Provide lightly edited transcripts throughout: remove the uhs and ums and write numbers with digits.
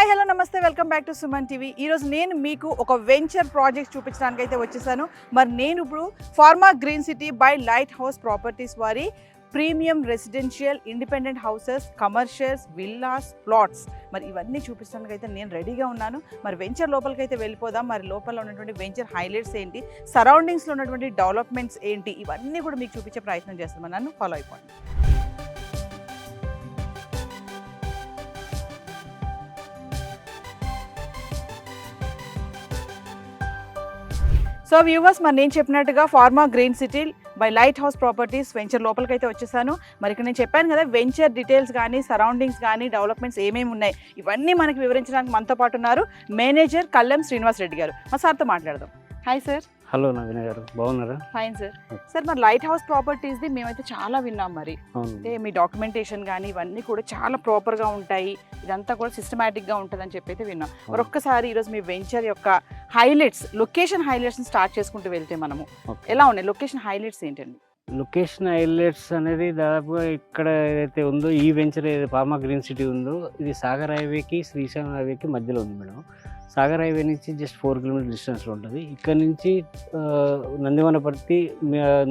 Hi hello నమస్తే welcome back to Suman TV. ఈరోజు నేను మీకు ఒక వెంచర్ ప్రాజెక్ట్ చూపించడానికి అయితే వచ్చేసాను. మరి నేను ఇప్పుడు pharma green city by light house properties వారి premium residential independent houses, commercials, villas, plots మరి ఇవన్నీ చూపించడానికి అయితే నేను రెడీగా ఉన్నాను. మరి వెంచర్ లోపలికి అయితే వెళ్ళిపోదాం. మరి లోపల ఉన్నటువంటి వెంచర్ హైలైట్స్ ఏంటి, సరౌండింగ్స్లో ఉన్నటువంటి డెవలప్మెంట్స్ ఏంటి, ఇవన్నీ కూడా మీకు చూపించే ప్రయత్నం చేస్తాను. నన్ను ఫాలో అయిపోండి. సో వ్యూవర్స్, మరి నేను చెప్పినట్టుగా pharma green city by light house properties venture లోపలికి అయితే వచ్చేసాను. మరి ఇక్కడ నేను చెప్పాను కదా, వెంచర్ డీటెయిల్స్ కానీ, సరౌండింగ్స్ కానీ, డెవలప్మెంట్స్ ఏమేమి ఉన్నాయి ఇవన్నీ మనకి వివరించడానికి మనతో పాటు ఉన్నారు మేనేజర్ కల్లెం శ్రీనివాస్ రెడ్డి గారు. మా సార్తో మాట్లాడదాం. Hi sir. హలో నవీన గారు, బాగున్నారా? Fine sir. సార్, మరి లైట్ హౌస్ ప్రాపర్టీస్ది మేమైతే చాలా విన్నాం. మరి అంటే మీ డాక్యుమెంటేషన్ కానీ ఇవన్నీ కూడా చాలా ప్రాపర్గా ఉంటాయి, ఇదంతా కూడా సిస్టమేటిక్గా ఉంటుందని చెప్పి అయితే విన్నాం. మరి ఒక్కసారి ఈరోజు మీ వెంచర్ యొక్క హైలైట్స్, లొకేషన్ హైలైట్స్ని స్టార్ట్ చేసుకుంటూ వెళ్తే మనము ఎలా ఉన్నాయి, లొకేషన్ హైలైట్స్ ఏంటండి? లొకేషన్ హైలైట్స్ అనేది దాదాపుగా ఇక్కడ ఏదైతే ఉందో ఈ వెంచర్ ఏదైతే ఫార్మా గ్రీన్ సిటీ ఉందో ఇది సాగర్ హైవేకి శ్రీశైలం హైవేకి మధ్యలో ఉంది మేడం. సాగర్ హైవే నుంచి జస్ట్ 4 కిలోమీటర్ డిస్టెన్స్లో ఉంటుంది. ఇక్కడ నుంచి నందివనపర్తి,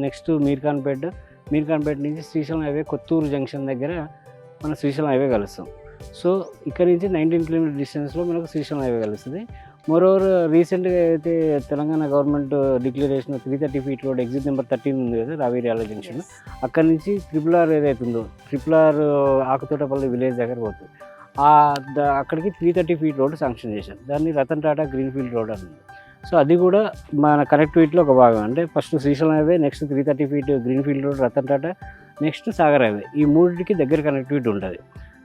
నెక్స్ట్ మీర్ఖాన్పేట నుంచి శ్రీశైలం హైవే కొత్తూరు జంక్షన్ దగ్గర మన శ్రీశైలం హైవే కలుస్తాం. సో ఇక్కడ నుంచి 19 కిలోమీటర్ డిస్టెన్స్లో మనకు శ్రీశైలం హైవే కలుస్తుంది. మోరోవర్ రీసెంట్గా అయితే Telangana government declaration 330 feet road exit number 13 ఉంది కదా, రావేరియాల జంక్షన్. అక్కడ నుంచి RRR ఏదైతే ఉందో, RRR ఆకుతోటపల్లి విలేజ్ దగ్గర పోతుంది. అక్కడికి 330 ఫీట్ రోడ్ శాంక్షన్ చేశారు. దాన్ని రతన్ టాటా గ్రీన్ఫీల్డ్ రోడ్ అన్నది. సో అది కూడా మన కనెక్టివిటీలో ఒక భాగం. అంటే first Srisailam highway, next 330 feet greenfield road, Ratan Tata, next Sagar highway, ఈ మూడింటికి దగ్గర కనెక్టివిటీ ఉంటుంది.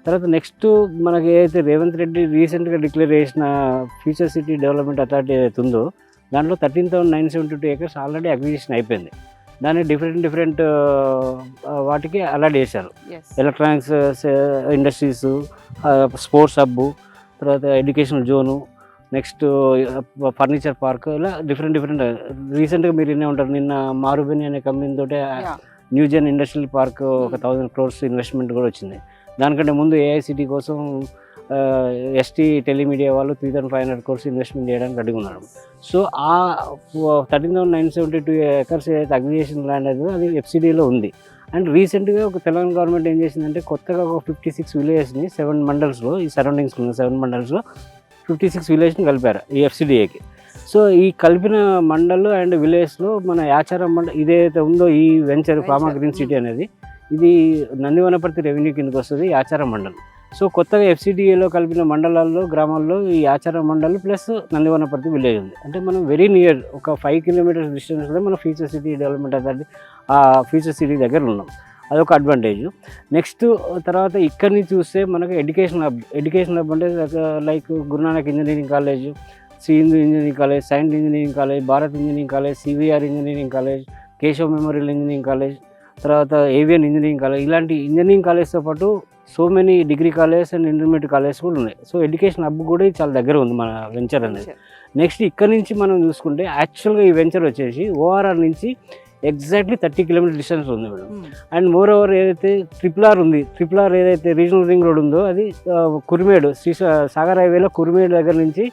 తర్వాత నెక్స్ట్ మనకి ఏదైతే రేవంత్ రెడ్డి రీసెంట్గా డిక్లేర్ చేసిన ఫ్యూచర్ సిటీ డెవలప్మెంట్ అథారిటీ ఏదైతే ఉందో దాంట్లో 13,972 acres ఆల్రెడీ అక్విజిషన్ అయిపోయింది. దాన్ని డిఫరెంట్ వాటికి అలాట్ చేశారు. ఎలక్ట్రానిక్స్ ఇండస్ట్రీస్, స్పోర్ట్స్ హబ్, తర్వాత educational zone, next furniture park, ఇలా డిఫరెంట్ రీసెంట్గా మీరు వినే ఉంటారు, నిన్న మారుబెని అనే కంపెనీ తోటే న్యూజెన్ ఇండస్ట్రియల్ పార్క్ ఒక 1,000 crores ఇన్వెస్ట్మెంట్ కూడా వచ్చింది. దానికంటే ముందు ఏఐసిటీ కోసం ఎస్టీ టెలిమీడియా వాళ్ళు 3,500 crores ఇన్వెస్ట్మెంట్ చేయడానికి రెడీగా ఉన్నారు. సో ఆ 13,972 acres ఏదైతే అగ్రిగేషన్ ల్యాండ్ అయితే అది ఎఫ్సిడీలో ఉంది. అండ్ రీసెంట్గా ఒక తెలంగాణ గవర్నమెంట్ ఏం చేసిందంటే కొత్తగా ఒక 56 విలేజెస్ని 7 మండల్స్లో, ఈ సరౌండింగ్స్లో ఉన్న 7 మండల్స్లో 56 విలేజ్ని కలిపారు ఈ ఎఫ్సిడిఏకి. సో ఈ కలిపిన మండల్ అండ్ విలేజ్లో మన యాచారం మండల్ ఇదైతే ఉందో ఈ వెంచర్ ఫార్మా గ్రీన్ సిటీ అనేది, ఇది నందివనపర్తి రెవెన్యూ కిందకి వస్తుంది, యాచారం మండల్. సో కొత్తగా ఎఫ్సిడిఏలో కలిపిన మండలాల్లో, గ్రామాల్లో ఈ ఆచారం మండల్ ప్లస్ నందివనపర్తి విలేజ్ ఉంది. అంటే మనం వెరీ నియర్, ఒక 5 కిలోమీటర్స్ డిస్టెన్స్లో మనం ఫ్యూచర్ సిటీ డెవలప్మెంట్ అథారిటీ ఆ ఫ్యూచర్ సిటీ దగ్గర ఉన్నాం. అదొక అడ్వాంటేజ్. నెక్స్ట్ తర్వాత ఇక్కడి నుంచి చూస్తే మనకు ఎడ్యుకేషన్ హబ్ అంటే like Guru Nanak engineering college, Shri Hindu engineering college, science engineering college, Bharat engineering college, CVR engineering college, Keshav memorial engineering college, తర్వాత ఏవియన్ ఇంజనీరింగ్ కాలేజ్, ఇలాంటి ఇంజనీరింగ్ కాలేజ్తో పాటు so many degree college and intermediate college కూడా ఉన్నాయి. సో ఎడ్యుకేషన్ హబ్ కూడా చాలా దగ్గర ఉంది మన వెంచర్ అనేది. నెక్స్ట్ ఇక్కడ నుంచి మనం చూసుకుంటే యాక్చువల్గా ఈ వెంచర్ వచ్చేసి ఓఆర్ఆర్ నుంచి ఎగ్జాక్ట్లీ 30 కిలోమీటర్ డిస్టెన్స్ ఉంది మేడం. అండ్ మోర్ ఓవర్ ఏదైతే RRR ఉంది, RRR ఏదైతే రీజనల్ రింగ్ రోడ్ ఉందో అది కురిమేడు సాగర్ హైవేలో కురిమేడు దగ్గర నుంచి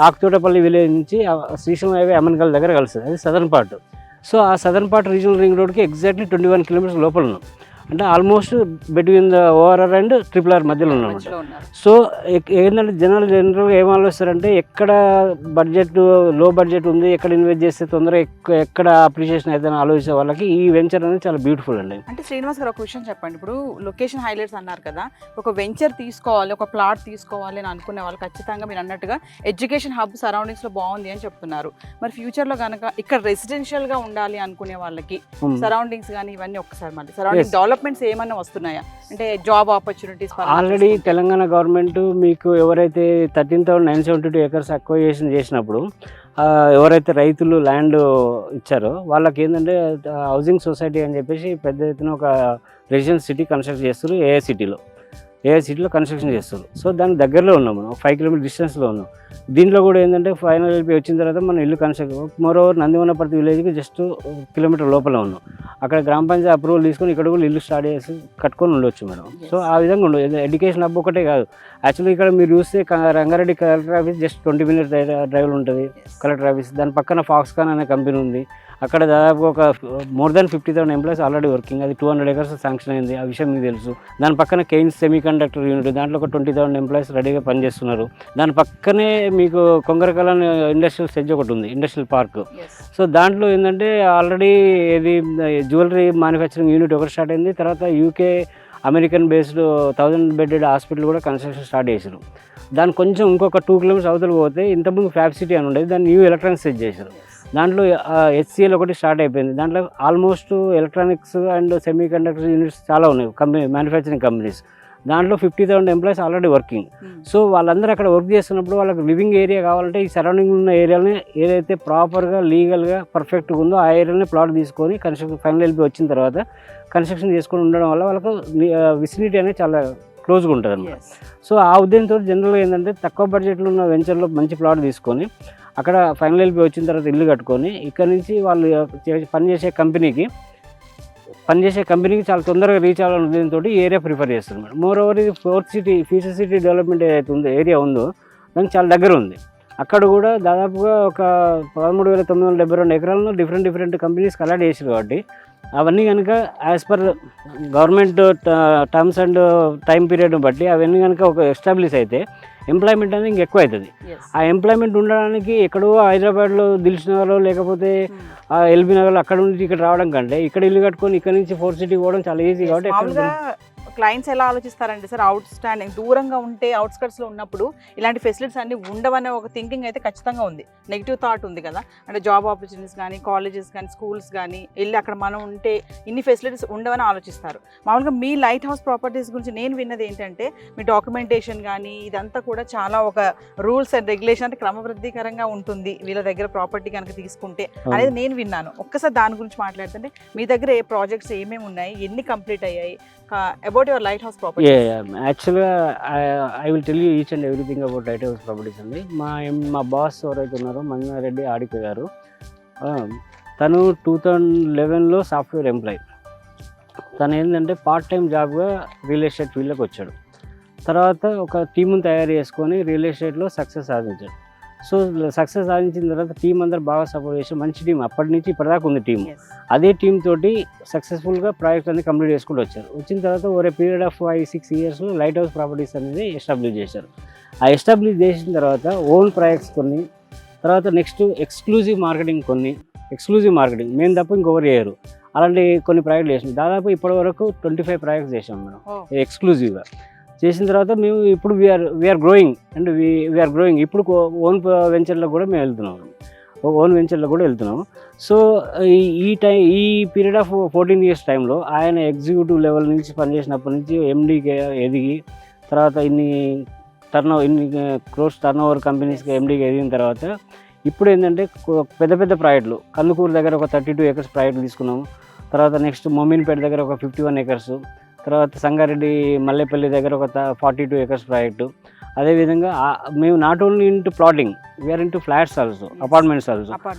ఆకుతోటపల్లి విలేజ్ నుంచి శ్రీశైలం హైవే అమన్గల్ దగ్గర కలుస్తుంది, అది సదర్న్ పార్ట్. సో ఆ సదర్న్ పార్ట్ రీజనల్ రింగ్ రోడ్కి ఎగ్జాక్ట్లీ 21 కిలోమీటర్స్ లోపల ఉన్నాం. అంటే almost between the ORR and RRR మధ్యలో ఉన్నామంట. సో ఏంటంటే జనరల్గా ఏం ఆలోచిస్తారంటే ఎక్కడ లో బడ్జెట్ ఉంది, ఎక్కడ ఇన్వెస్ట్ చేస్తే తొందరగా ఎక్కడ అప్రిషియేషన్ అయితే ఆలోచించే వాళ్ళకి ఈ వెంచర్ అనేది చాలా బ్యూటిఫుల్ అండి. అంటే శ్రీనివాస్ గారు, ఒక విషయం చెప్పండి. ఇప్పుడు లొకేషన్ హైలైట్స్ అన్నారు కదా, ఒక వెంచర్ తీసుకోవాలి, ఒక ప్లాట్ తీసుకోవాలి అని అనుకునే వాళ్ళు ఖచ్చితంగా మీరు అన్నట్టుగా ఎడ్యుకేషన్ హబ్ సరౌండింగ్స్లో బాగుంది అని చెప్తున్నారు. మరి ఫ్యూచర్లో కనుక ఇక్కడ రెసిడెన్షియల్గా ఉండాలి అనుకునే వాళ్ళకి సరౌండింగ్స్ కానీ ఇవన్నీ ఒక్కసారి మళ్ళీ సరౌండింగ్ డెవలప్మెంట్స్ ఏమన్నా వస్తున్నాయా, అంటే job opportunities? Already Telangana government మీకు ఎవరైతే 13,972 acres అక్వైజేషన్ చేసినప్పుడు ఎవరైతే రైతులు ల్యాండ్ ఇచ్చారో వాళ్ళకి ఏంటంటే హౌసింగ్ సొసైటీ అని చెప్పేసి పెద్ద ఎత్తున ఒక రెసిడెన్స్ సిటీ కన్స్ట్రక్ట్ చేస్తారు ఏఐసిటీలో. ఏఐసిటీలో కన్స్ట్రక్షన్ చేస్తారు. సో దానికి దగ్గరలో ఉన్నాం మనం, 5 కిలోమీటర్ డిస్టెన్స్లో ఉన్నాం. దీంట్లో కూడా ఏంటంటే ఫైనల్ ఎల్పి వచ్చిన తర్వాత మనం ఇల్లు కన్స్ట్రక్షన్ మోరోవర్ నందివనపర్తి విలేజ్కి జస్ట్ కిలోమీటర్ లోపల ఉన్నాం. అక్కడ గ్రామ పంచాయతీ అప్రూవల్ తీసుకొని ఇక్కడ కూడా ఇల్లు స్టార్ట్ చేసి కట్టుకొని ఉండొచ్చు మేడం. సో ఆ విధంగా ఉండదు. ఎడ్యుకేషన్ హబ్ ఒకటే కాదు, యాక్చువల్లీ ఇక్కడ మీరు చూస్తే Rangareddy collector office just 20 minutes డ్రైవ్లో ఉంటుంది కలెక్టర్ ఆఫీస్. దాని పక్కన ఫాక్స్కాన్ అనే కంపెనీ ఉంది. అక్కడ దాదాపు ఒక more than 50,000 employees already working. అది 200 acres శాంక్షన్ అయింది, ఆ విషయం మీకు తెలుసు. దాని పక్కన కెయిన్స్ సెమీ కండక్టర్ యూనిట్, దాంట్లో ఒక 20,000 ఎంప్లాయీస్ రెడీగా పనిచేస్తున్నారు. దాని పక్కనే మీకు కొంగరకలాన్ ఇండస్ట్రియల్ సెజ్ ఒకటి ఉంది, ఇండస్ట్రియల్ పార్క్. సో దాంట్లో ఏంటంటే ఆల్రెడీ ఇది జ్యువెలరీ మ్యానుఫ్యాక్చరింగ్ యూనిట్ ఒకటి స్టార్ట్ అయింది. తర్వాత UK American based 1000 bedded hospital కూడా కన్స్ట్రక్షన్ స్టార్ట్ చేశారు. దాని కొంచెం ఇంకొక 2 కిలోమీటర్స్ అవతల పోతే ఇంతకుముందు ఫ్యాబ్ సిటీ అని ఉండేది, దాన్ని న్యూ ఎలక్ట్రానిక్స్ సెట్ చేశారు. దాంట్లో HCL ఒకటి స్టార్ట్ అయిపోయింది. దాంట్లో almost electronics and semi conductor units చాలా ఉన్నాయి, మ్యానుఫ్యాక్చరింగ్ కంపెనీస్. దాంట్లో 50,000 ఎంప్లాయీస్ ఆల్రెడీ వర్కింగ్. సో వాళ్ళందరూ అక్కడ వర్క్ చేస్తున్నప్పుడు వాళ్ళకి లివింగ్ ఏరియా కావాలంటే ఈ సరౌండింగ్ ఉన్న ఏరియాని ఏదైతే ప్రాపర్గా లీగల్గా పర్ఫెక్ట్గా ఉందో ఆ ఏరియాని ప్లాట్ తీసుకొని కన్స్ట్రక్షన్ ఫైనల్ ఎల్పి వచ్చిన తర్వాత కన్స్ట్రక్షన్ చేసుకొని ఉండడం వల్ల వాళ్ళకు విసినిటీ అనేది చాలా క్లోజ్గా ఉంటుంది అన్నమాట. సో ఆ ఉద్దేశంతో జనరల్గా ఏంటంటే తక్కువ బడ్జెట్లో ఉన్న వెంచర్లో మంచి ప్లాట్ తీసుకొని అక్కడ ఫైనల్ ఎల్పి వచ్చిన తర్వాత ఇల్లు కట్టుకొని ఇక్కడ నుంచి వాళ్ళు పనిచేసే కంపెనీకి చాలా తొందరగా రీచ్ అవ్వాలనే ఉద్దేశంతో ఈ ఏరియా ప్రిఫర్ చేస్తారు మేడం. మోర్ ఓవర్ ఇది 4th city future city development ఏదైతే ఉందో ఏరియా ఉందో దానికి చాలా దగ్గర ఉంది. అక్కడ కూడా దాదాపుగా ఒక 13,972 ఎకరాలను డిఫరెంట్ కంపెనీస్కి అలాట్ చేశారు. కాబట్టి అవన్నీ కనుక as per government terms and time పీరియడ్ని బట్టి అవన్నీ కనుక ఒక ఎస్టాబ్లిష్ అయితే ఎంప్లాయ్మెంట్ అనేది ఇంకెక్కువ అవుతుంది. ఆ ఎంప్లాయ్మెంట్ ఉండడానికి ఎక్కడో హైదరాబాద్లో దిల్సుఖ్నగర్లో లేకపోతే ఎల్బీ నగర్లో అక్కడ నుంచి ఇక్కడ రావడం కంటే ఇక్కడ ఇల్లు కట్టుకొని ఇక్కడ నుంచి 4th సిటీ పోవడం చాలా ఈజీ. కాబట్టి క్లయింట్స్ ఎలా ఆలోచిస్తారంటే సార్, అవుట్ స్టాండింగ్ దూరంగా ఉంటే అవుట్స్కట్స్లో ఉన్నప్పుడు ఇలాంటి ఫెసిలిటీస్ అన్ని ఉండవనే ఒక థింకింగ్ అయితే ఖచ్చితంగా ఉంది. నెగిటివ్ థాట్ ఉంది కదా, అంటే జాబ్ ఆపర్చునిటీస్ కానీ కాలేజెస్ కానీ స్కూల్స్ కానీ వెళ్ళి అక్కడ మనం ఉంటే ఇన్ని ఫెసిలిటీస్ ఉండవని ఆలోచిస్తారు. మామూలుగా మీ లైట్ హౌస్ ప్రాపర్టీస్ గురించి నేను విన్నది ఏంటంటే మీ డాక్యుమెంటేషన్ కానీ ఇదంతా కూడా చాలా ఒక రూల్స్ అండ్ రెగ్యులేషన్ అంటే క్రమబద్ధీకరంగా ఉంటుంది వీళ్ళ దగ్గర ప్రాపర్టీ కనుక తీసుకుంటే అనేది నేను విన్నాను. ఒక్కసారి దాని గురించి మాట్లాడుతుంటే మీ దగ్గర ఏ ప్రాజెక్ట్స్ ఏమేమి ఉన్నాయి, ఎన్ని కంప్లీట్ అయ్యాయి, about your lighthouse properties? Actually I will tell you each and everything about lighthouse properties అండి. మా బాస్ ఎవరైతే ఉన్నారో మంజునారెడ్డి ఆడిపి గారు, తను 2011లో సాఫ్ట్వేర్ ఎంప్లాయీ. తను ఏంటంటే పార్ట్ టైం జాబ్గా రియల్ ఎస్టేట్ ఫీల్డ్లోకి వచ్చాడు. తర్వాత ఒక టీముని తయారు చేసుకొని రియల్ ఎస్టేట్లో సక్సెస్ సాధించాడు. సో సక్సెస్ సాధించిన తర్వాత టీం అందరు బాగా సపోర్ట్ చేసి మంచి టీం అప్పటి నుంచి ఇప్పటిదాకా ఉంది టీం. అదే టీం తోటి సక్సెస్ఫుల్గా ప్రాజెక్ట్ అనేది కంప్లీట్ చేసుకుంటూ వచ్చారు. వచ్చిన తర్వాత ఓవర్ పీరియడ్ ఆఫ్ 5-6 ఇయర్స్లో లైట్ హౌస్ ప్రాపర్టీస్ అనేది ఎస్టాబ్లిష్ చేశారు. ఆ ఎస్టాబ్లిష్ చేసిన తర్వాత ఓన్ ప్రాజెక్ట్స్ కొన్ని, తర్వాత నెక్స్ట్ ఎక్స్క్లూజివ్ మార్కెటింగ్ మేము తప్ప ఇంకొకరు చేయరు. అలాంటి కొన్ని ప్రాజెక్టులు చేసాం. దాదాపు ఇప్పటి వరకు 25 ప్రాజెక్ట్స్ చేసాం మనం ఎక్స్క్లూజివ్గా. చేసిన తర్వాత మేము ఇప్పుడు వీఆర్ గ్రోయింగ్. ఇప్పుడు ఓన్ వెంచర్లో కూడా మేము వెళ్తున్నాము. సో ఈ పీరియడ్ ఆఫ్ 14 years టైంలో ఆయన ఎగ్జిక్యూటివ్ లెవెల్ నుంచి పనిచేసినప్పటి నుంచి ఎండీకి ఎదిగి, తర్వాత ఇన్ని క్రోర్స్ టర్న్ ఓవర్ కంపెనీస్కి ఎండీకి ఎదిగిన తర్వాత ఇప్పుడు ఏంటంటే పెద్ద ప్రాజెక్టులు కందుకూరు దగ్గర ఒక 32 acres ప్రాజెక్టులు తీసుకున్నాము. తర్వాత నెక్స్ట్ మొమిన్పేట దగ్గర ఒక 51 acres, తర్వాత సంగారెడ్డి మల్లేపల్లి దగ్గర ఒక 42 acres ప్రాజెక్టు. అదేవిధంగా మేము not only into plotting, we are into flats also, apartments also.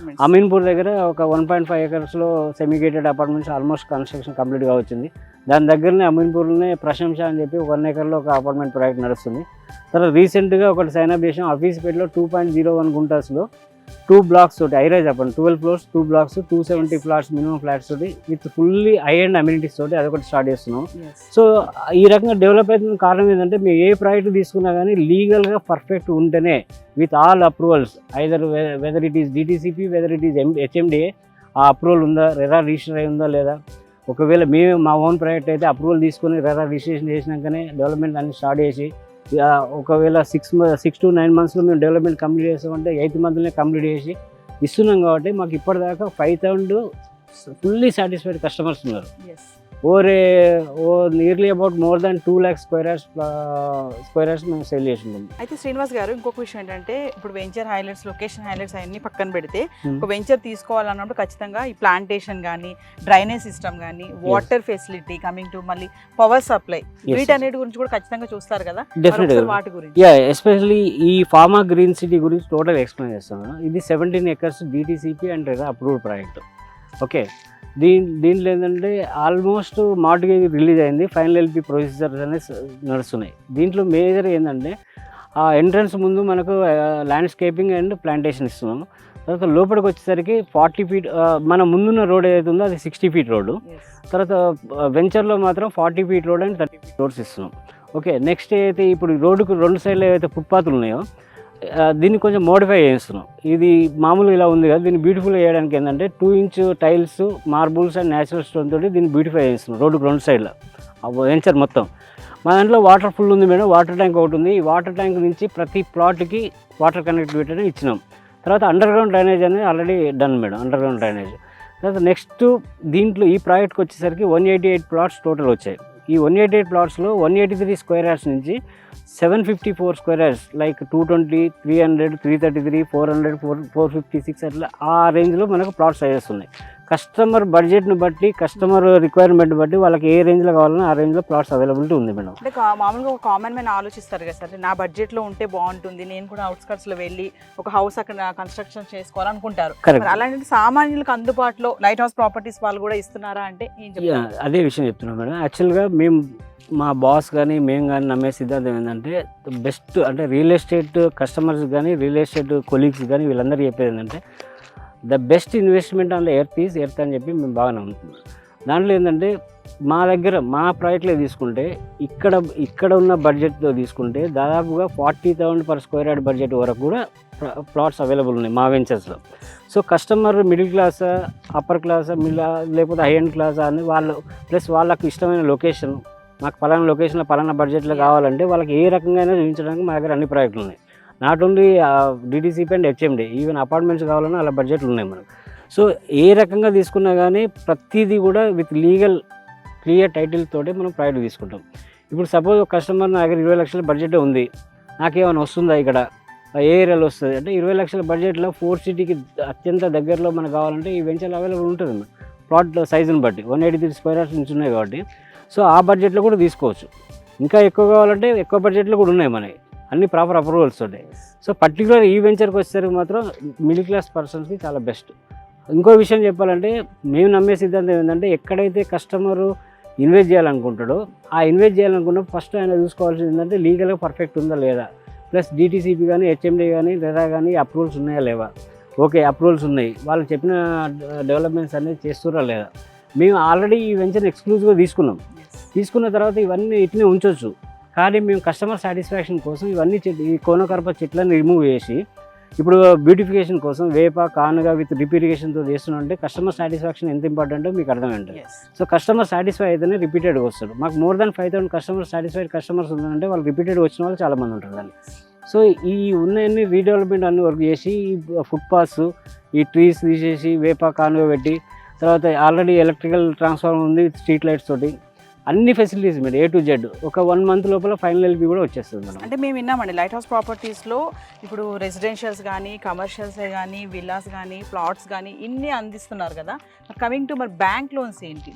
Ameenpur దగ్గర ఒక 1.5 acresలో సెమీగేటెడ్ అపార్ట్మెంట్స్ ఆల్మోస్ట్ కన్స్ట్రక్షన్ కంప్లీట్గా వచ్చింది. దాని దగ్గరనే అమీన్పూర్లోనే ప్రశంస అని చెప్పి 1 acreలో ఒక అపార్ట్మెంట్ ప్రాజెక్ట్ నడుస్తుంది. తర్వాత రీసెంట్గా ఒకటి సైన్ అప్ చేసాం ఆఫీస్పేటలో 2.01 గుంటాస్లో 2 blocks తోటి high rise apartment 12 floors 2 blocks 270 flats minimum flats తోటి with fully high and amenities తోటి అదొకటి స్టార్ట్ చేస్తున్నాం. సో ఈ రకంగా డెవలప్ అయిన కారణం ఏంటంటే మేము ఏ ప్రాజెక్ట్ తీసుకున్నా కానీ లీగల్గా పర్ఫెక్ట్ ఉంటేనే with all approvals either whether it is DTCP whether it is HMDA ఆ అప్రూవల్ ఉందా, రెరా రిజిస్టర్ అయి ఉందా లేదా. ఒకవేళ మేము మా ఓన్ ప్రాజెక్ట్ అయితే అప్రూవల్ తీసుకొని రెరా రిజిస్ట్రేషన్ చేసినాకనే డెవలప్మెంట్ అన్ని స్టార్ట్ చేసి ఒకవేళ 6 to 9 monthsలో మేము డెవలప్మెంట్ కంప్లీట్ చేస్తామంటే 8th monthలోనే కంప్లీట్ చేసి ఇస్తున్నాం. కాబట్టి మాకు ఇప్పటిదాకా 5,000 ఫుల్లీ సాటిస్ఫైడ్ కస్టమర్స్ ఉన్నారు. Nearly about more than 2 lakhs square yards మేము సేల్ చేసింటాం. అయితే శ్రీనివాస్ గారు ఇంకొక విషయం ఏంటంటే ఇప్పుడు వెంచర్ హైలైట్స్, లొకేషన్ హైలైట్స్ అన్ని పక్కన పెడితే ఒక వెంచర్ తీసుకోవాలన్నప్పుడు ఖచ్చితంగా ఈ ప్లాంటేషన్ కానీ, డ్రైనేజ్ సిస్టమ్ కానీ, వాటర్ ఫెసిలిటీ, కమింగ్ టు మళ్ళీ పవర్ సప్లై, వీటన్నిటి గురించి కూడా ఖచ్చితంగా చూస్తారు కదా. డెఫినెట్గా వాటి గురించి ఎస్పెషల్లీ ఈ ఫార్మా గ్రీన్ సిటీ గురించి టోటల్ ఎక్స్ప్లెయిన్ చేస్తాను. ఇది 17 acres DTCP and approved project. Okay, దీంట్లో ఏంటంటే ఆల్మోస్ట్ మార్టిగేజ్ రిలీజ్ అయింది, ఫైనల్ LP ప్రొసీజర్స్ అనేది నడుస్తున్నాయి. దీంట్లో మేజర్ ఏంటంటే ఆ ఎంట్రన్స్ ముందు మనకు ల్యాండ్స్కేపింగ్ అండ్ ప్లాంటేషన్ ఇస్తున్నాము. తర్వాత లోపలికి వచ్చేసరికి 40 feet, మన ముందున్న రోడ్ ఏదైతే ఉందో అది 60 feet రోడ్డు. తర్వాత వెంచర్లో మాత్రం 40 feet road and 30 feet roads ఇస్తున్నాం. ఓకే, నెక్స్ట్ అయితే ఇప్పుడు రోడ్డుకు 2 సైడ్లు ఏవైతే ఫుట్పాత్లు ఉన్నాయో దీన్ని కొంచెం మోడిఫై చేస్తున్నాం. ఇది మామూలుగా ఇలా ఉంది కదా, దీన్ని బ్యూటిఫుల్ చేయడానికి ఏంటంటే 2 inch tiles, marbles and natural stone తోటి దీన్ని బ్యూటిఫై చేస్తున్నాం రోడ్డుకు 2 సైడ్లో వెంచర్ మొత్తం. మా దాంట్లో వాటర్ ఫుల్ ఉంది మేడం, వాటర్ ట్యాంక్ ఒకటి ఉంది. ఈ వాటర్ ట్యాంక్ నుంచి ప్రతి ప్లాట్కి వాటర్ కనెక్టివిటీ అనేది ఇచ్చినాం. తర్వాత అండర్ గ్రౌండ్ డ్రైనేజ్ అనేది already done madam, under ground drainage. తర్వాత నెక్స్ట్ దీంట్లో ఈ ప్రాజెక్ట్కి వచ్చేసరికి 188 plots టోటల్ వచ్చాయి. ఈ 188 plotsలో 183 square yards నుంచి 754 square yards లైక్ 220, 300, 333, 400, 456 అట్లా ఆ రేంజ్లో మనకు ప్లాట్స్ సైజెస్ ఉన్నాయి. కస్టమర్ బడ్జెట్ని బట్టి, కస్టమర్ రిక్వైర్మెంట్ బట్టి వాళ్ళకి ఏ రేంజ్లో కావాలన్నా ఆ రేంజ్లో ప్లాట్స్ అవైలబిలిటీ ఉంది మేడం. అంటే మామూలుగా ఒక కామన్ మ్యాన్ ఆలోచిస్తారు కదా సార్, నా బడ్జెట్లో ఉంటే బాగుంటుంది, నేను కూడా అవుట్స్కట్స్లో వెళ్ళి ఒక హౌస్ అక్కడ కన్స్ట్రక్షన్ చేసుకోవాలనుకుంటారు. అలాంటి సామాన్యులకు అందుబాటులో లైట్ హౌస్ ప్రాపర్టీస్ వాళ్ళు కూడా ఇస్తున్నారా అంటే ఏం చెప్తారు? అదే విషయం చెప్తున్నాం మేడం. యాక్చువల్గా మేము మా బాస్ కానీ మేము కానీ నమ్మే సిద్ధాంతం ఏంటంటే బెస్ట్ అంటే రియల్ ఎస్టేట్ కస్టమర్స్ కానీ, రియల్ ఎస్టేట్ కొలీగ్స్ కానీ వీళ్ళందరూ చెప్పేది ఏంటంటే the best investment on the earth అని చెప్పి మేము బాగా నమ్ముతున్నాం. దాంట్లో ఏంటంటే మా దగ్గర మా ప్రాజెక్ట్లో తీసుకుంటే ఇక్కడ ఉన్న బడ్జెట్తో తీసుకుంటే దాదాపుగా 40,000 per square yard బడ్జెట్ వరకు కూడా ప్లాట్స్ అవైలబుల్ ఉన్నాయి మా వెంచర్స్లో. So customer middle class, upper class, లేకపోతే హై ఎండ్ క్లాస్ అని వాళ్ళు ప్లస్ వాళ్ళకు ఇష్టమైన లొకేషన్, మాకు పలానా లొకేషన్లో పలానా బడ్జెట్లో కావాలంటే వాళ్ళకి ఏ రకంగా చూపించడానికి మా దగ్గర అన్ని ప్రాజెక్టులు ఉన్నాయి. Not only DTCP and HMD, even apartments కావాలన్నా అలా బడ్జెట్లు ఉన్నాయి మనకు. సో ఏ రకంగా తీసుకున్నా కానీ ప్రతిదీ కూడా విత్ లీగల్ క్లియర్ టైటిల్ తోటి మనం ప్రాజెక్ట్ తీసుకుంటాం. ఇప్పుడు సపోజ్ ఒక కస్టమర్ నా దగ్గర 20 లక్షల బడ్జెట్ ఉంది, నాకేమైనా వస్తుందా ఇక్కడ ఏ ఏరియాలో వస్తుంది అంటే 20 లక్షల బడ్జెట్లో 4 సిటీకి అత్యంత దగ్గరలో మనకు కావాలంటే ఈ వెంచర్ అవైలబుల్ ఉంటుంది ప్లాట్ సైజుని బట్టి. 183 square yards నుంచి ఉన్నాయి కాబట్టి సో ఆ బడ్జెట్లో కూడా తీసుకోవచ్చు. ఇంకా ఎక్కువ కావాలంటే ఎక్కువ బడ్జెట్లో కూడా ఉన్నాయి మనకి, అన్ని ప్రాపర్ అప్రూవల్స్ ఉంటాయి. సో పర్టికులర్ ఈ వెంచర్కి వచ్చేసరికి మాత్రం మిడిల్ క్లాస్ పర్సన్స్కి చాలా బెస్ట్. ఇంకో విషయం చెప్పాలంటే మేము నమ్మే సిద్ధాంతం ఏంటంటే ఎక్కడైతే కస్టమరు ఇన్వెస్ట్ చేయాలనుకుంటాడో ఆ ఇన్వెస్ట్ చేయాలనుకున్నప్పుడు ఫస్ట్ ఆయన చూసుకోవాల్సింది ఏంటంటే లీగల్గా పర్ఫెక్ట్ ఉందా లేదా, ప్లస్ DTCP కానీ HMD కానీ లేదా కానీ అప్రూవల్స్ ఉన్నాయా లేవా. ఓకే, అప్రూవల్స్ ఉన్నాయి, వాళ్ళు చెప్పిన డెవలప్మెంట్స్ అనేది చేస్తురా లేదా. మేము ఆల్రెడీ ఈ వెంచర్ ఎక్స్క్లూజివ్గా తీసుకున్న తర్వాత ఇవన్నీ ఇట్లనే ఉంచవచ్చు. కానీ మేము కస్టమర్ సాటిస్ఫాక్షన్ కోసం ఇవన్నీ ఈ కోనకర్ప చెట్లను రిమూవ్ చేసి ఇప్పుడు బ్యూటిఫికేషన్ కోసం వేప కానుగా విత్ డ్రిప్ ఇరిగేషన్తో చేస్తున్నాం. అంటే కస్టమర్ సాటిస్ఫాక్షన్ ఎంత ఇంపార్టెంటో మీకు అర్థమైంటుంది. సో కస్టమర్ సాటిస్ఫై అయితేనే రిపీటెడ్గా వస్తారు. మాకు మోర్ దాన్ 5,000 సాటిస్ఫైడ్ కస్టమర్స్ ఉందంటే వాళ్ళు రిపీటెడ్గా వచ్చిన వాళ్ళు చాలామంది ఉంటారు దాన్ని. సో ఈ ఉన్నాయన్ని రీడెవలప్మెంట్ అన్ని వర్క్ చేసి ఫుట్పాత్స్, ఈ ట్రీస్ తీసేసి వేప కానుగా పెట్టి, తర్వాత ఆల్రెడీ ఎలక్ట్రికల్ ట్రాన్స్ఫార్మర్ ఉంది స్ట్రీట్ లైట్స్ తోటి అన్ని ఫెసిలిటీస్ మీరు A to Z ఒక 1 month లోపల ఫైనల్ LP కూడా వచ్చేస్తుంది మేడం. అంటే మేము విన్నామండి లైట్ హౌస్ ప్రాపర్టీస్లో ఇప్పుడు రెసిడెన్షియల్స్ కానీ, కమర్షియల్స్ కానీ, విల్లాస్ కానీ, ప్లాట్స్ కానీ ఇన్ని అందిస్తున్నారు కదా. కమింగ్ టు మరి బ్యాంక్ లోన్స్ ఏంటి,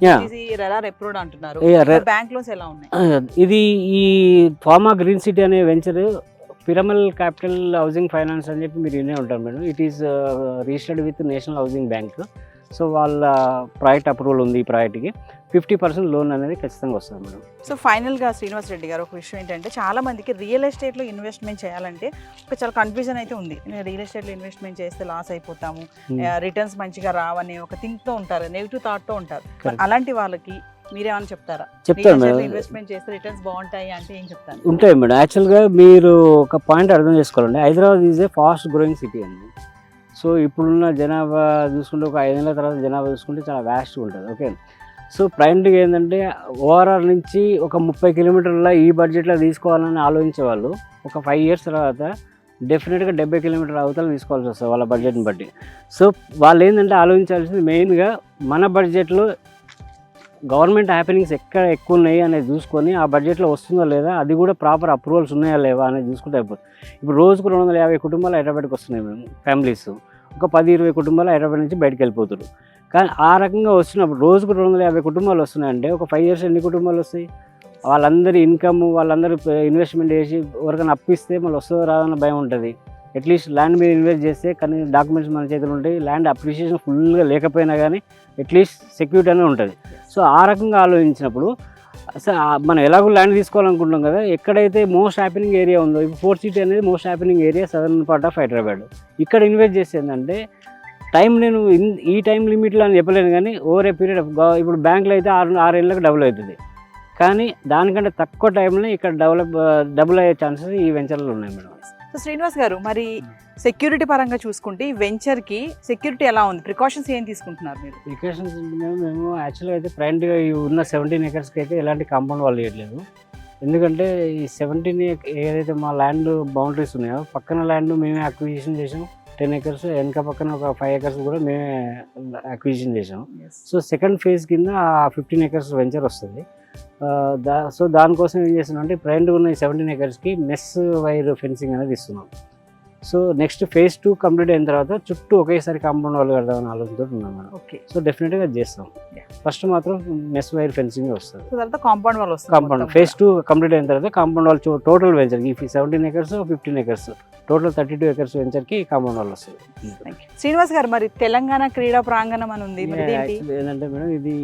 రెరార్ అప్రూవ్డ్ అంటున్నారు, బ్యాంక్ లోన్స్ ఎలా ఉన్నాయి? ఇది ఈ ఫార్మా గ్రీన్ సిటీ అనే venture Piramal capital housing finance అని చెప్పి మీరు వినే ఉంటారు madam. It is registered with national housing bank. So వాళ్ళ ప్రాజెక్ట్ అప్రూవల్ ఉంది. ఈ ప్రాజెక్ట్కి 50% లోన్ అనేది ఖచ్చితంగా వస్తుంది మేడం. సో ఫైనల్గా శ్రీనివాస్ రెడ్డి గారు ఒక విషయం ఏంటంటే చాలా మందికి రియల్ ఎస్టేట్లో ఇన్వెస్ట్మెంట్ చేయాలంటే ఒక చాలా కన్ఫ్యూజన్ అయితే ఉంది. రియల్ ఎస్టేట్లో ఇన్వెస్ట్మెంట్ చేస్తే లాస్ అయిపోతాము, రిటర్న్స్ మంచిగా రావని ఒక థింక్తో ఉంటారు, నెగిటివ్ థాట్తో ఉంటారు. అలాంటి వాళ్ళకి మీరేమని చెప్తారా? చెప్తాను మేడం. ఇన్వెస్ట్మెంట్ చేస్తే రిటర్న్స్ బాగుంటాయి అంటే ఏం చెప్తారు? ఉంటాయి మేడం. యాక్చువల్గా మీరు ఒక పాయింట్ అర్థం చేసుకోవాలండి, Hyderabad is a fast growing city అండి. సో ఇప్పుడున్న జనాభా చూసుకుంటే ఒక 5 ఏళ్ళ తర్వాత జనాభా చూసుకుంటే చాలా వ్యాస్ట్గా ఉంటుంది. ఓకే, సో ప్రైమరీగా ఏంటంటే ఓఆర్ఆర్ నుంచి ఒక 30 కిలోమీటర్ల ఈ బడ్జెట్లో తీసుకోవాలని ఆలోచించే వాళ్ళు ఒక 5 years తర్వాత డెఫినెట్గా 70 కిలోమీటర్ల అవతల తీసుకోవాల్సి వస్తుంది వాళ్ళ బడ్జెట్ని బట్టి. సో వాళ్ళు ఏంటంటే ఆలోచించాల్సింది మెయిన్గా మన బడ్జెట్లో గవర్నమెంట్ హ్యాపెనింగ్స్ ఎక్కడ ఎక్కువ ఉన్నాయి అనేది చూసుకొని ఆ బడ్జెట్లో వస్తుందో లేదా, అది కూడా ప్రాపర్ అప్రూవల్స్ ఉన్నాయా లేవా అనేది చూసుకుంటే అయిపోతుంది. ఇప్పుడు రోజుకు 250 కుటుంబాలు హైదరాబాద్కి వస్తున్నాయి మేము, ఫ్యామిలీస్ ఒక 10-20 కుటుంబాలు హైదరాబాద్ నుంచి బయటకు వెళ్ళిపోతారు. కానీ ఆ రకంగా వచ్చినప్పుడు రోజుకు 250 కుటుంబాలు వస్తున్నాయంటే ఒక 5 years ఎన్ని కుటుంబాలు వస్తాయి? వాళ్ళందరి ఇన్కమ్, వాళ్ళందరూ ఇన్వెస్ట్మెంట్ చేసి ఎవరికైనా అప్పిస్తే మళ్ళీ వస్తుందో రాదన్న భయం ఉంటుంది. అట్లీస్ట్ ల్యాండ్ మీద ఇన్వెస్ట్ చేస్తే కానీ డాక్యుమెంట్స్ మన చేతులు ఉంటాయి, ల్యాండ్ అప్రిషియేషన్ ఫుల్గా లేకపోయినా కానీ అట్లీస్ట్ సెక్యూరిటీ అనేది ఉంటుంది. సో ఆ రకంగా ఆలోచించినప్పుడు అసలు మనం ఎలాగో ల్యాండ్ తీసుకోవాలనుకుంటున్నాం కదా, ఎక్కడైతే మోస్ట్ హ్యాపెనింగ్ ఏరియా ఉందో, ఇప్పుడు ఫోర్త్ సిటీ అనేది most happening area southern part of Hyderabad. ఇక్కడ ఇన్వెస్ట్ చేస్తే ఏంటంటే టైం నేను ఈ టైం లిమిట్లో అని చెప్పలేను, కానీ ఓవర్ ఏ పీరియడ్ ఇప్పుడు బ్యాంకులో అయితే 6 ఏళ్ళకి డబుల్ అవుతుంది. కానీ దానికంటే తక్కువ టైంలో ఇక్కడ డబుల్ అయ్యే ఛాన్సెస్ ఈ వెంచర్లో ఉన్నాయి మేడం. సో శ్రీనివాస్ గారు, మరి సెక్యూరిటీ పరంగా చూసుకుంటే ఈ వెంచర్కి సెక్యూరిటీ ఎలా ఉంది, ప్రికాషన్స్ ఏం తీసుకుంటున్నారు మీరు? ప్రికాషన్స్ మేము యాక్చువల్గా అయితే ప్రైవేట్గా ఉన్న 17 acresకి అయితే ఎలాంటి కాంపౌండ్ వాళ్ళు వేయట్లేదు. ఎందుకంటే ఈ 17 ఏదైతే మా ల్యాండ్ బౌండరీస్ ఉన్నాయో పక్కన ల్యాండ్ మేమే అక్విజిషన్ చేసాం. 10 acres, వెనక పక్కన ఒక 5 acres కూడా మేమే అక్విజిషన్ చేసాం. సో సెకండ్ ఫేజ్ కింద 15 acres వెంచర్ వస్తుంది. సో దానికోసం ఏం చేస్తున్నాం అంటే ప్రైవేట్గా ఉన్న ఈ 17 acresకి మెస్ వైర్ ఫెన్సింగ్ అనేది ఇస్తున్నాం. సో నెక్స్ట్ ఫేజ్ 2 కంప్లీట్ అయిన తర్వాత చుట్టూ ఒకేసారి కాంపౌండ్ వాళ్ళు కడదామని ఆలోచనతో ఉన్నాం మేడం. ఓకే. సో డెఫినెట్గా చేస్తాం. ఫస్ట్ మాత్రం మెస్ వైర్ ఫెన్సింగ్ వస్తుంది, తర్వాత కాంపౌండ్ వాళ్ళు వస్తుంది. కాంపౌండ్ ఫేజ్ 2 కంప్లీట్ అయిన తర్వాత కాంపౌండ్ వాళ్ళు టోటల్ వెంచర్కి ఈ 17 acres 15 acres టోటల్ 32 acres వెంచర్కి కాంపౌండ్ వాళ్ళు వస్తుంది. శ్రీనివాస్ గారు, మరి తెలంగాణ క్రీడా ప్రాంగణం అని ఉంది, ఏంటంటే మేడం ఇది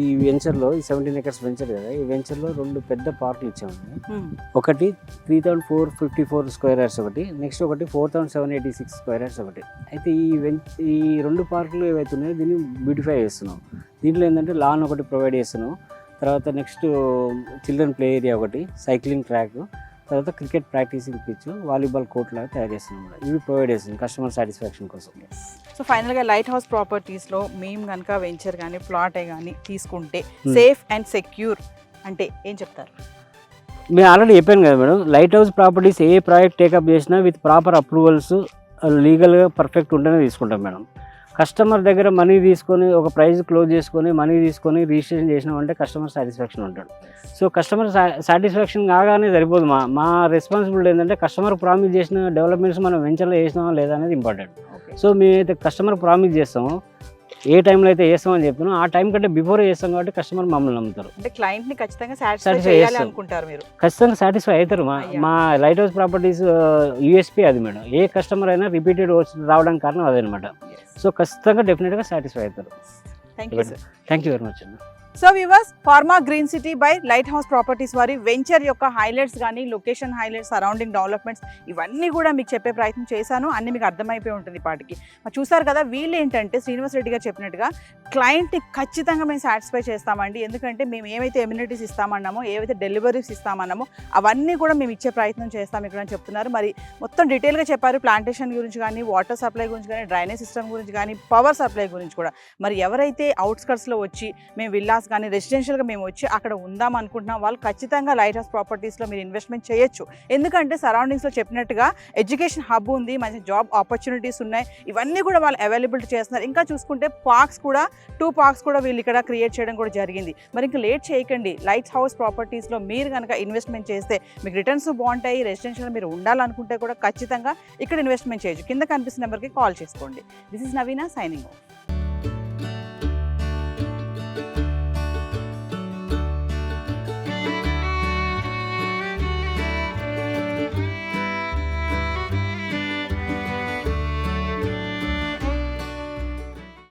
ఈ వెంచర్లో ఈ 17 acres వెంచర్ కదా, ఈ వెంచర్లో 2 పెద్ద పార్కులు ఇచ్చామండి. ఒకటి 3454 square yards ఒకటి, నెక్స్ట్ ఒకటి 4786 square yards ఒకటి. అయితే ఈ 2 పార్కులు ఏవైతే ఉన్నాయో దీన్ని బ్యూటిఫై చేస్తున్నాం. దీంట్లో ఏంటంటే లాన్ ఒకటి ప్రొవైడ్ చేస్తున్నాం, తర్వాత నెక్స్ట్ చిల్డ్రన్ ప్లే ఏరియా ఒకటి, సైక్లింగ్ ట్రాక్, తర్వాత cricket practising pitch, volleyball court లాగా తయారు చేస్తున్నాం. ఇవి ప్రొవైడ్ చేస్తున్నాం కస్టమర్ సాటిస్ఫాక్షన్ కోసం. సో ఫైనల్గా లైట్ హౌస్ ప్రాపర్టీస్లో మేము కనుక వెంచర్ కానీ ప్లాటే కానీ తీసుకుంటే సేఫ్ అండ్ సెక్యూర్ అంటే ఏం చెప్తారు? మేము ఆల్రెడీ చెప్పాను కదా madam, light house properties A project take up చేసినా విత్ ప్రాపర్ అప్రూవల్స్ లీగల్గా పర్ఫెక్ట్ ఉంటేనే తీసుకుంటాం మేడం. కస్టమర్ దగ్గర మనీ తీసుకొని ఒక ప్రైస్ క్లోజ్ చేసుకొని మనీ తీసుకొని రిజిస్ట్రేషన్ చేసినామంటే కస్టమర్ సాటిస్ఫాక్షన్ ఉంటాడు. సో కస్టమర్ సాటిస్ఫాక్షన్ కాగానే సరిపోదు. మా రెస్పాన్సిబిలిటీ ఏంటంటే కస్టమర్ ప్రామిస్ చేసిన డెవలప్మెంట్స్ మనం వెంచర్లో చేసినామా లేదా అనేది ఇంపార్టెంట్. సో మేమైతే కస్టమర్ ప్రామిస్ చేస్తామో, ఏ టైంలో అయితే చేస్తామని చెప్తున్నాం ఆ టైం కంటే బిఫోర్ చేస్తాం కాబట్టి కస్టమర్ మమ్మల్ని నమ్ముతారు. అంటే క్లయింట్ని ఖచ్చితంగా సాటిస్ఫై చేయాలి అనుకుంటారు మీరు? ఖచ్చితంగా సాటిస్ఫై అవుతారు. మా లైట్ హౌస్ ప్రాపర్టీస్ యూఎస్పీ అది మేడం. ఏ కస్టమర్ అయినా రిపీటెడ్ రావడానికి కారణం అదనమాట. సో ఖచ్చితంగా డెఫినెట్గా సాటిస్ఫై అవుతారు. థ్యాంక్ యూ వెరీ మచ్ అండి. So viewers, pharma green city by light house properties వారి వెంచర్ యొక్క హైలైట్స్ కానీ, లొకేషన్ హైలైట్స్, సరౌండింగ్ డెవలప్మెంట్స్ ఇవన్నీ కూడా మీకు చెప్పే ప్రయత్నం చేశాను. అన్ని మీకు అర్థమైపోయి ఉంటుంది పాటికి. చూసారు కదా, వీళ్ళు ఏంటంటే శ్రీనివాస్ రెడ్డి గారు చెప్పినట్టుగా క్లయింట్ని ఖచ్చితంగా మేము సాటిస్ఫై చేస్తామండి. ఎందుకంటే మేము ఏవైతే ఎమ్యూనిటీస్ ఇస్తామన్నామో, ఏవైతే డెలివరీస్ ఇస్తామన్నామో అవన్నీ కూడా మేము ఇచ్చే ప్రయత్నం చేస్తాం ఇక్కడ అని చెప్తున్నారు. మరి మొత్తం డీటెయిల్గా చెప్పారు. ప్లాంటేషన్ గురించి కానీ, వాటర్ సప్లై గురించి కానీ, డ్రైనేజ్ సిస్టమ్ గురించి కానీ, పవర్ సప్లై గురించి కూడా. మరి ఎవరైతే అవుట్స్కట్స్లో వచ్చి మేము విల్లాస్ కానీ రెసిడెన్షియల్గా మేము వచ్చి అక్కడ ఉందాం అనుకుంటున్నాం వాళ్ళు ఖచ్చితంగా లైట్ హౌస్ ప్రాపర్టీస్లో మీరు ఇన్వెస్ట్మెంట్ చేయొచ్చు. ఎందుకంటే సరౌండింగ్స్లో చెప్పినట్టుగా ఎడ్యుకేషన్ హబ్ ఉంది, మంచి జాబ్ ఆపర్చునిటీస్ ఉన్నాయి, ఇవన్నీ కూడా వాళ్ళు అవైలబిలిటీ చేస్తున్నారు. ఇంకా చూసుకుంటే పార్క్స్ కూడా 2 parks కూడా వీళ్ళు ఇక్కడ క్రియేట్ చేయడం కూడా జరిగింది. మరి ఇంకా లేట్ చేయకండి, లైట్ హౌస్ ప్రాపర్టీస్లో మీరు కనుక ఇన్వెస్ట్మెంట్ చేస్తే మీకు రిటర్న్స్ బాగుంటాయి. రెసిడెన్షియల్ మీరు ఉండాలనుకుంటే కూడా ఖచ్చితంగా ఇక్కడ ఇన్వెస్ట్మెంట్ చేయొచ్చు. కింద కనిపిస్తున్న నెంబర్కి కాల్ చేసుకోండి. This is Naveena signing of.